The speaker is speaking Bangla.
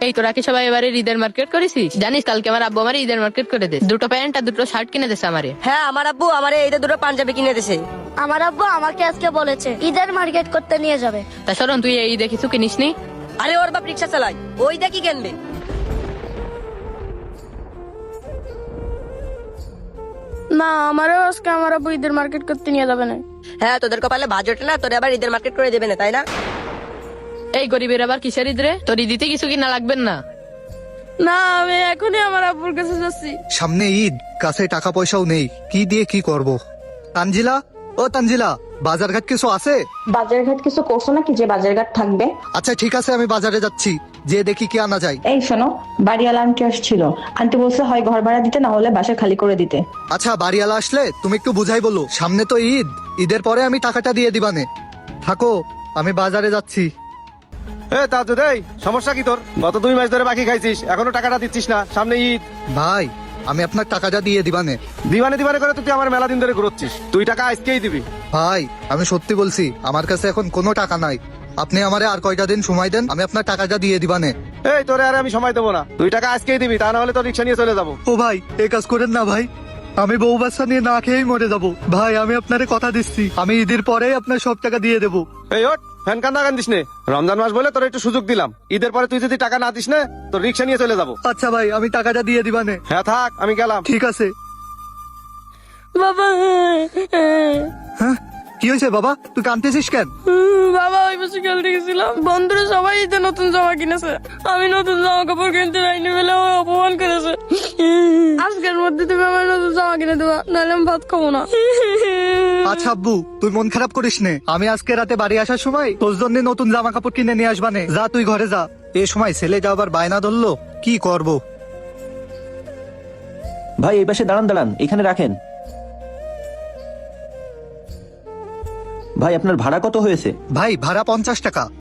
এই তোরা কি সবাই এবারে ঈদের মার্কেট করেছিস? জানিস কালকে আমার আব্বু আমার ঈদের মার্কেট করে দে, দুটো প্যান্ট আর দুটো শার্ট কিনে দিয়েছে আমারে। হ্যাঁ, আমার আব্বু আমারে এই দুটো পাঞ্জাবি কিনে দিয়েছে। আমার আব্বু আমাকে আজকে বলেছে ঈদের মার্কেট করতে নিয়ে যাবে। তা শরণ, তুই এই ঈদে কিছু কিনিস নি? আরে ওর বাপ রিক্সা চালায়, ওই দেখি কিনবে। না, আমারও আজকে আমার আব্বু ঈদের মার্কেট করতে নিয়ে যাবে না। হ্যাঁ, তোদের কপালে ভাজ ওঠে না, তোরে আবার ঈদের মার্কেট করে দেবে না, তাই না? এই গরিবের আবার কিসের ঈদ রে? তোর ঈদিতে কিছু কিনা লাগবেন না? না, আমি এখনই আমার আব্বুর কাছে যাচ্ছি। সামনে ঈদ, কাছে টাকা পয়সাও নেই, কি দিয়ে কি করব। তানজিলা, ও তানজিলা, বাজারঘাট কিছু আছে? বাজারঘাট কিছু করছো নাকি যে বাজারঘাট থাকবে? আচ্ছা ঠিক আছে, আমি বাজারে যাচ্ছি, যে দেখি কি আনা যায়। এই শোনো, বাড়িওয়ালা আন্টি আসছিল। আন্টি বলছে হয় ঘর ভাড়া দিতে, না হলে বাসা খালি করে দিতে। আচ্ছা, বাড়িওয়ালা আসলে তুমি একটু বুঝাই বলো, সামনে তো ঈদ, ঈদের পরে আমি টাকাটা দিয়ে দিবানে। থাকো, আমি বাজারে যাচ্ছি। তাজুদ, এই সমস্যা কি তোর? গত 2 মাস ধরে বাকি খাইছিস, এখনো টাকাটা দিচ্ছিস না, সামনে ঈদ। ভাই, আমি আপনার টাকাটা দিয়ে দিবানে। দিবানে দিবানে করে তুই আমার মেলা দিন ধরে ঘুরোচ্ছিস, তুই টাকা আজকেই দিবি। ভাই, আমি সত্যি বলছি, আমার কাছে এখন কোনো টাকা নাই। আপনি আমারে আর কয়টা দিন সময় দেন, আমি আপনার টাকাটা দিয়ে দিবানে। এই তোরে আর আমি সময় দেবো না, তুই টাকা আজকেই দিবি, তা না হলে তোর রিক্সা নিয়ে চলে যাবো। ও ভাই, এই কাজ করেন না ভাই, আমি বউ বাচ্চা নিয়ে না খেয়েই মরে যাবো। ভাই, আমি আপনারে কথা দিচ্ছি, আমি ঈদের পরেই আপনার সব টাকা দিয়ে দেবো। এই ওঠ, ফ্যান কান্দা কান্দিস নে, রমজান মাস বলে তোর একটু সুযোগ দিলাম, ঈদের পরে তুই যদি টাকা না দিস না, তোর রিক্সা নিয়ে চলে যাবো। আচ্ছা ভাই, আমি টাকাটা দিয়ে দিবানে। হ্যাঁ থাক, আমি গেলাম। ঠিক আছে। বাবা, হ্যাঁ, কি হয়েছে বাবা, তুই কাঁদতেছিস কেন? বাবা ওই বছর খেলতে গেছিলাম, বন্ধুরা সবাই ঈদে নতুন জামা কিনেছে, আমি নতুন জামা কাপড় কিনতে যাইনি বলে ও অপমান করেছে। আজকের মধ্যে তুমি আমার নতুন জামা কিনে দেবা, নাহলে আমি ভাত খাবো না। আচ্ছা আব্বু, তুই মন খারাপ করিস নে, আমি আজকে রাতে বাড়ি আসার সময় তোর জন্য নতুন জামা কাপড় কিনে নিয়ে আসবানে। যা তুই ঘরে যা। এই সময় ছেলেটা আবার বায়না ধরলো, কি করব। ভাই এই পাশে দাঁড়ান দাঁড়ান, এখানে রাখেন। ভাই আপনার ভাড়া কত হয়েছে? ভাই, ভাড়া 50 টাকা।